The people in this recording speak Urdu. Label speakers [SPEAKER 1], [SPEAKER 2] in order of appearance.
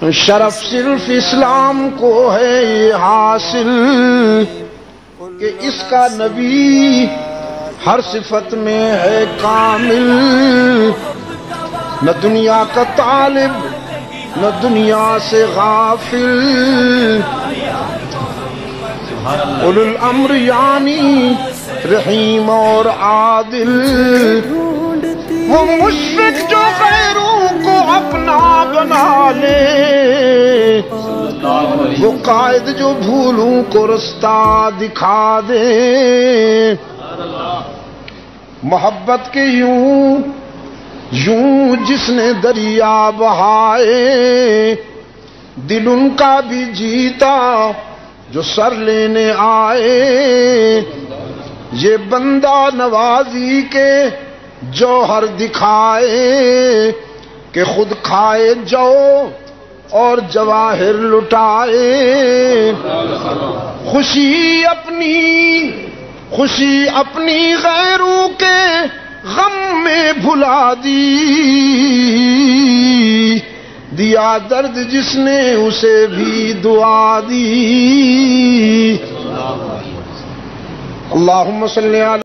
[SPEAKER 1] شرف صرف اسلام کو ہے یہ حاصل کہ اس کا نبی ہر صفت میں ہے کامل، نہ دنیا کا طالب نہ دنیا سے غافل، اولو الامر یعنی رحیم اور عادل، وہ مشفق جو غیروں کو اپنا بنا لے، وہ قائد جو بھولوں کو رستہ دکھا دے، محبت کے یوں جس نے دریا بہائے، دل ان کا بھی جیتا جو سر لینے آئے، یہ بندہ نوازی کے جوہر دکھائے کہ خود کھائے جو اور جواہر لٹائے، خوشی اپنی غیروں کے غم میں بھلا دیا درد جس نے اسے بھی دعا دی۔ اللہم صلی علی